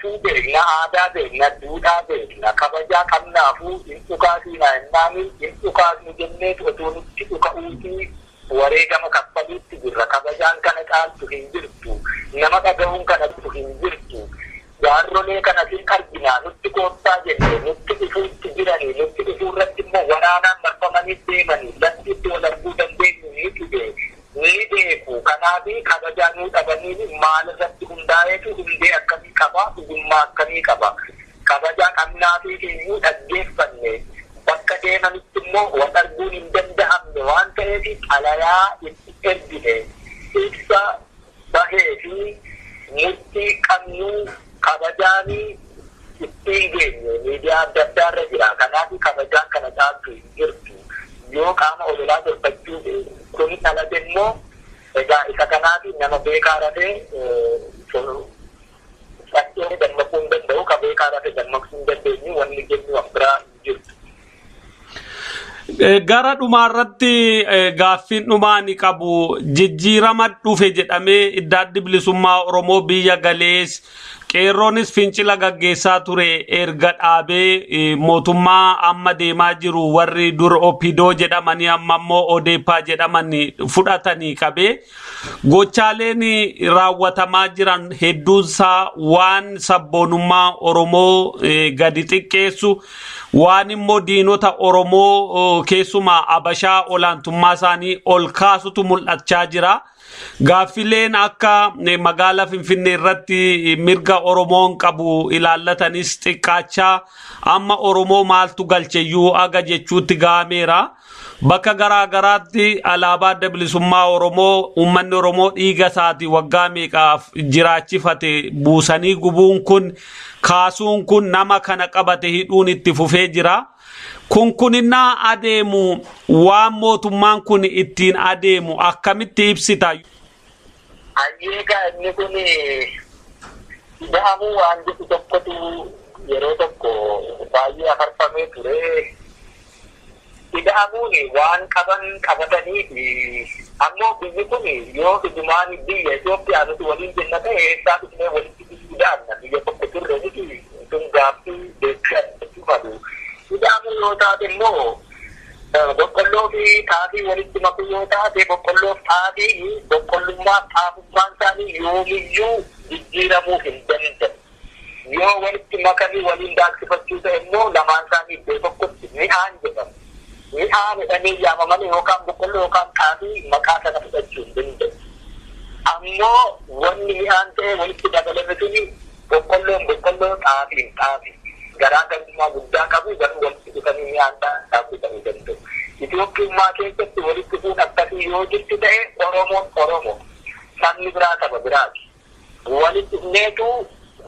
safuu beekna, aadaa beekna, duudhaa beekna, kabajaa qabnaafuu hin dhukaasina jennaani hin dhukaasnu jenneetu otoo nutti dhuka'uutii wareegama kaffaluutti jirra. Kabajaan kana caaltu hin jirtu, nama dhaga'uun kanatu hin jirtu. Jaarrolee kana siin arginaa nutti koottaa jennee nutti dhufuutti jiranii nutti dhufuurratti immoo waraanaan marfamanii deemanii lafti itti wal arguu dandeenyu ni dhibee ni beeku. Kanaafi kabajaa nuu dhabanii maal irratti hundaa'eetu hundee akkamii qaba, dhugummaa akkamii qaba. Kabajaa qabnaafi iyyuu dhaggeeffanne bakka deemanitti immoo wal arguun hin danda'amne waan ta'eef xalayaa itti ergine ibsa bahee fi murtii qabnuu kabajaanii ittiin geenye miidiyaa adda addaarra jira. Kanaaf kabajaan kana caaltu hin jirtu. Yoo qaama ololaa tolfachuu kun dhalate immoo egaa isa kanaaf nama beekaa rafee fakkii dammaquu hin danda'u, ka beekaa rafee dammaqsuu hin dandeenyu wanni jennu waan biraa hin jirtu. Gara dhumaarratti gaaffiin dhumaa qabu jijjiirama dhufe jedhamee idda addi bilisummaa Oromoo biyya galees qeerroonis fincila gaggeessaa ture erga dhaabee mootummaa amma deemaa jiru warri dur Opidoo jedhamanii amma immoo Odeepaa jedhamanii fudhatanii qabee gochaaleen raawwatamaa jiran hedduunsaa waan sabboonummaa Oromoo gadi xiqqeessu waan immoo diinota Oromoo keessumaa Abashaa olaantummaa isaanii ol kaasutu mul'achaa jira. Gaaffileen akka magaalaa Finfinnee irratti mirga Oromoon qabu ilaallatanis xiqqaachaa amma Oromoo maaltu galcheeyyuu aga jechuutti gaameera. Bakka garaa garaatti alaabaa adda bilisummaa Oromoo uummanni Oromoo dhiiga isaati waggaa meeqaaf jiraachifate buusanii gubuun kun kaasuun kun nama kana qabate hidhuun itti fufee jira. Kunkuninaa adeemu waan mootummaan kun ittiin adeemu akkamitti ibsita? Ayyeegaa inni kun ida'amuu waan jedhu tokkotu yeroo tokko baay'ee afarfamee ture. Ida'amuun waan qaban qabatanii ammoo biyyi kun yoo dhugumaan biyya Itoophiyaa nuti waliin jenna ta'e eessaa dhufnee walitti biyyaanna biyya tokko turre nuti sun gaaffii beeksisuu qabu. Ida'amuu yoo taate immoo boqqolloo fi xaafii walitti makuu yoo taate boqqolloo fi xaafii boqqollummaa xaafummaan isaanii yoomiyyuu jijjiiramuu hin danda'u. Yoo walitti makanii waliin daaksifachuu ta'e immoo lamaan isaanii iddoo tokkotti mi'aan jedhamu. Mi'aan jedhamee yaamamanii yookaan boqqolloo yookaan xaafii maqaa sana fudhachuu hin danda'u. Ammoo wanni mi'aan ta'e walitti dabalame suni boqqolloon boqqolloo xaafiin xaafii. Garaagarummaa guddaa qabu garuu walitti dhufanii mi'aan dhaabbatanii danda'u. Itoophiyummaa keessatti walitti fuun akkasii yoo jirtu ta'e Oromoon Oromoo sabni biraa saba biraati. Walitti dhufneetu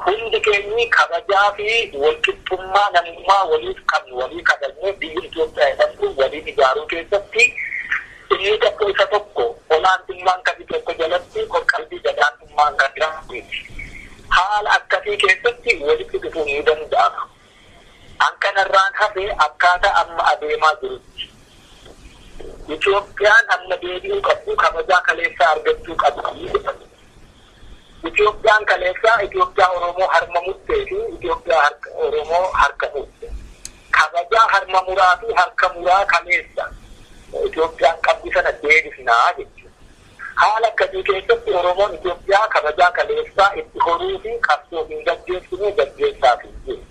hundi keenyi kabajaa fi walqixxummaa namummaa waliif qabnu walii kabajnee biyya Itoophiyaa jedhamtu waliin ijaaruu keessatti inni tokko isa tokko olaantummaan kabi tokko jalatti qalbii gadaantummaan kan jiraatu. Haala akkasii keessatti walitti dhufuun ni danda'ama. Ankanarraan hafee akkaataa amma adeemaa jirutti. Itoophiyaan amma deebi'uu qabdu kabajaa kaleessaa argachuu qabdu. Itoophiyaan kaleessaa Itoophiyaa Oromoo harma murtee fi Itoophiyaa Oromoo harka murtee. Kabajaa harma muraa fi harka muraa kaleessa Itoophiyaan qabdi sana deebisnaa jechuudha. Haala akkasii keessatti Oromoon Itoophiyaa kabajaa kaleessaa itti horuu fi qabsoo hin gaggeessine gaggeessaa fi jiru.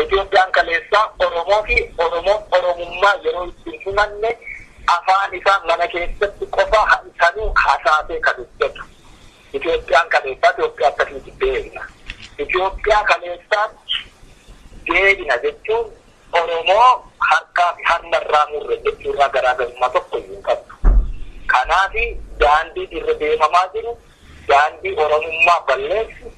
Itoophiyaan kaleessaa Oromoo fi Oromummaa yeroo ittiin himanne afaan isaa mana keessatti qofa sanuu hasaasee kan hojjetu. Itoophiyaan kaleessaa Itoophiyaa akkasitti beekna. Itoophiyaa kaleessaatti deebina jechuun Oromoo harkaa fi harmarraa murre jechuurraa garaagarummaa tokko hin qabdu. Kanaaf daandii irra deemamaa jiru daandii Oromummaa balleessu.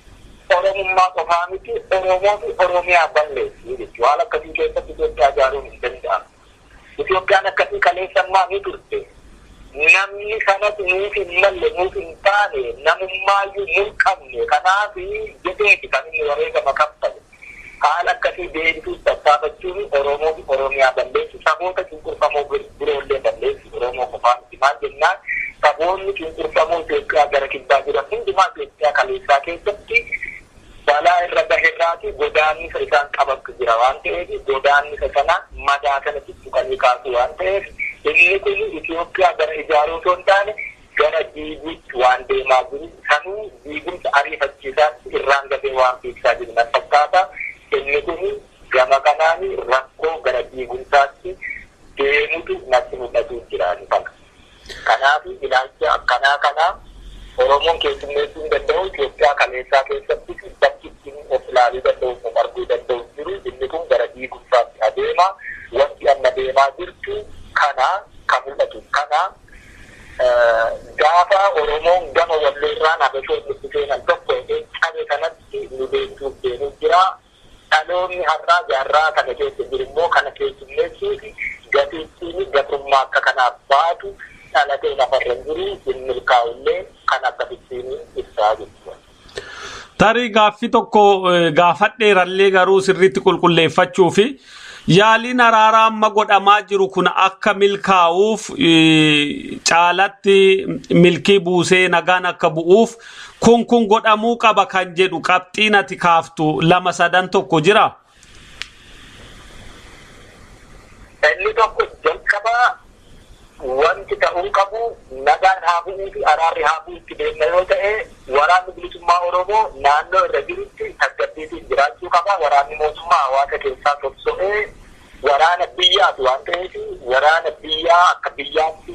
Oromummaa qofaa miti Oromoo fi Oromiyaa balleessu jechuudha. Haala akkasii keessatti Itoophiyaa ijaaruun hin danda'amu. Itoophiyaan akkasii kaleessammaa ni turte. Namni sanas nuuf hin malle nuuf hin taane namummaayyuu hin qabne. Kanaaf jedheeti kan inni wareegama kaffale. Haala akkasii deebisuuf tattaafachuun Oromoo fi Oromiyaa balleessu. Saboota cunqurfamoo biroollee balleessu. Oromoo qofaa miti maal jennaan saboonni cunqurfamoo Itoophiyaa gara kibbaa jiran hundumaa Itoophiyaa kaleessaa keessatti balaa irra gaheerra irraati godaanni isaan qabantu jira waan ta'eef godaanni sana madaa kana tuttuqanii kaasu waan ta'eef inni kun Itoophiyaa gara ijaaruu osoo hin taane gara diiguutti waan deemaa jiru sanuu diigumsa ariifachiisaatti irraan gadee waan fiigsaa jiru na fakkaata inni kun gama kanaan rakkoo gara diigumsaatti deemutu natti mul'atu jiraani kana. Kanaaf ilaalcha akkanaa kanaa Oromoon keessummeessuu hin danda'u Itoophiyaa kaleessaa keessatti bakki ittiin of ilaaluu danda'u of arguu danda'u jiru inni kun gara diigumsaatti adeema wanti amma deemaa jirtu kana kan mul'atu kana gaafa Oromoon gama walleerraan Habashoonni seenan tokko qabe kanatti nu beektuuf deemuu jira dhaloonni har'aa jaarraa kana keessa jiru immoo kana keessummeessuu fi gatiittiin gatummaa akka kanaaf baatu dhalatee lafarra jiru hin milkaa'ullee kan akkasittiin ibsaa jechuudha. Tarii gaaffii tokko gaafadheerallee garuu sirriitti qulqulleeffachuu fi yaaliin araaraa amma godhamaa jiru kun akka milkaa'uuf caalatti milkii buusee nagaan akka bu'uuf kun godhamuu qaba kan jedhu qabxiin ati kaaftu 2-3 tokko jira. Inni tokko jalqabaa wanti ta'uu qabu nagaan haa bu'uu fi araarri haa bu'uu itti deemna yoo ta'e waraanni bilisummaa Oromoo naannoo irra jirutti tasgabbiitiin jiraachuu qaba. Waraanni mootummaa hawaasa keessaa sosso'ee waraana biyyaati waan ta'eef waraana biyyaa akka biyyaatti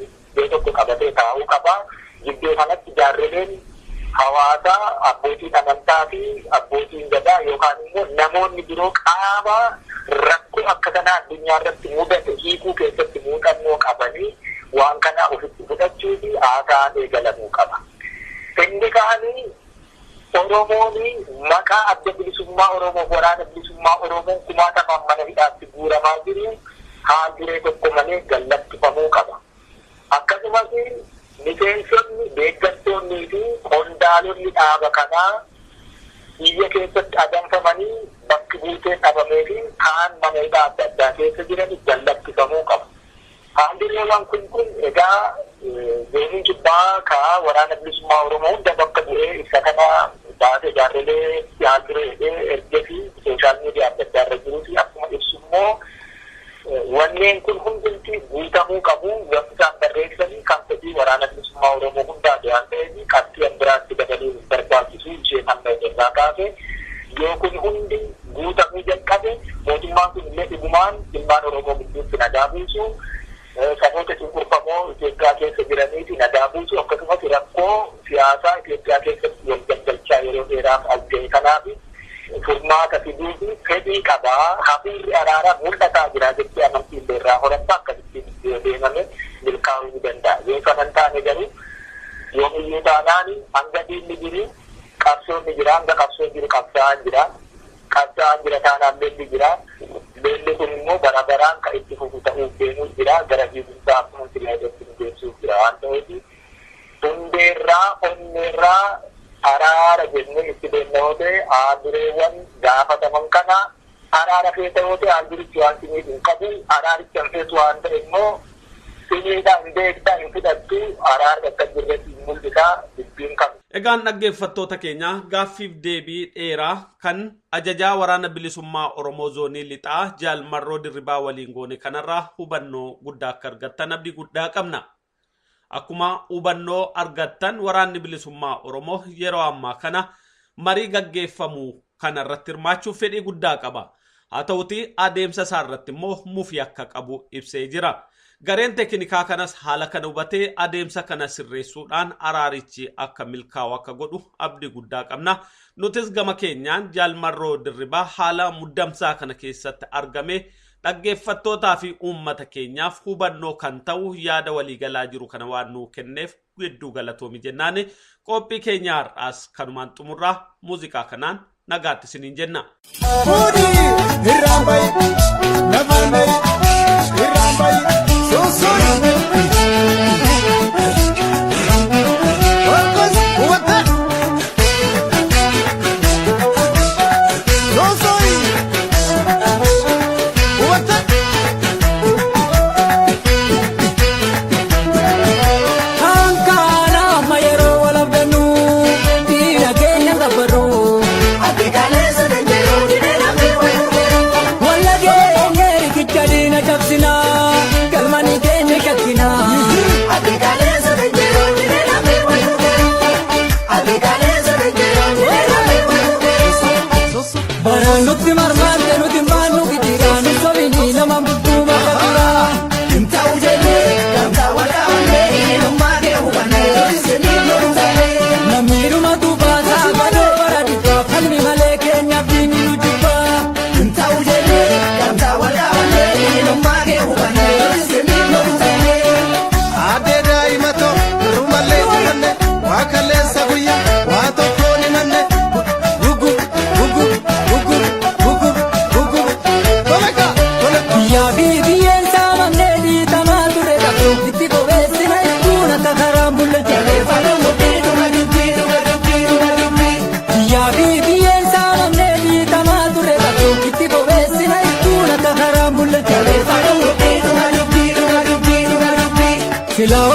iddoo tokko qabatee taa'uu qaba. Gidduu kanatti jaarreleen hawaasaa abbootiin amantaa fi abbootiin gadaa yookaan immoo namoonni biroo qaama rakkoo akka kanaa addunyaa irratti mudate hiikuu keessatti muuxannoo qabanii waan kana ofitti fudhachuu fi haasaan eegalamuu qaba. Inni ka'anii Oromoon maqaa adda bilisummaa Oromoo waraana bilisummaa Oromoo kumaatamaan mana hidhaatti guuramaa jiru haal duree tokko malee gallakkifamuu qaba. Akkasumas miseensonni deeggartoonnii fi qondaalonni dhaaba kanaa biyya keessatti adamfamanii bakki buutee dhabamee fi kaan mana hidhaa adda addaa keessa jiran gallakkifamuu qaba. Haaldureewwan kun egaa deemuun jibbaa kaa waraana bilisummaa Oromoo hunda bakka bu'ee isa kana baasee jaarrelee yaaduree ergee fi sooshaal miidiyaa adda addaa irra jiruu fi akkuma ibsu immoo wanneen kun hundumti guutamuu qabu wanti isaan barreessanii kan fedhii waraana bilisummaa Oromoo hundaati waan ta'eef qabxii biraatti dabaluu barbaachisu ishee amma irraa kaase yoo kun hundi guutamuu jalqabe mootummaan kun illee dhugumaan dhimmaan Oromoo gidduutti nagaa buusu saboota cunqurfamoo Itoophiyaa keessa jiraniiti nagaa buusu akkasumas rakkoo siyaasaa Itoophiyaa keessatti wal galgalchaa yeroo dheeraaf as ga'e kanaaf furmaata fiduu fi fedhii qabaa hafuurri araaraa mul'ataa jira jettee amantiin irraa horatta akkasitti deemame milkaa'uu ni danda'a. Yoo kanan taane garuu yoomiyyuu taanaan hanga diinni jiru qabsoonni jira hanga qabsoon jiru qabsaa'aan jira taanaan beelli jira. Beelli kun immoo bara baraan kan itti fufu ta'uuf deemuu jira gara diigumsaa akkuma silaayidatti nu deemsuuf jira waan ta'eef hundeerraa onneerraa araara jennee itti deemna yoo ta'e haaldureewwan gaafataman kana araara keessa yoo ta'e haaldurichi waan sinii hin qabu araarichi hanfeetu waan ta'e immoo siniidhaa hin beektaa hin fudhattu araara akka jirretti hin mul'isaa dubbiin qabu. Egaan dhaggeeffattoota keenya gaaffiif deebii dheeraa kan ajajaa waraana bilisummaa Oromoo zoonii lixaa Jaalmarroo Dirribaa waliin goone kanarraa hubannoo guddaa akka argattan abdii guddaa qabna. Akkuma hubannoo argattan waraanni bilisummaa Oromoo yeroo ammaa kana marii gaggeeffamu kanarratti hirmaachuuf fedhii guddaa qaba. Haa ta'uti adeemsa isaa irratti immoo mufii akka qabu ibsee jira. Gareen teeknikaa kanas haala kana hubatee adeemsa kana sirreessuudhaan araarichi akka milkaa'u akka godhu abdii guddaa qabna. Nutis gama keenyaan Jaalmarroo Dirribaa haala muddamsaa kana keessatti argame dhaggeeffattootaa fi uummata keenyaaf hubannoo kan ta'u yaada waliigalaa jiru kana waan nuu kenneef hedduu galatoomi jennaani qophii keenya har'aas kanumaan xumurraa muuziqaa kanaan nagaatti isiniin jenna. Kale silaa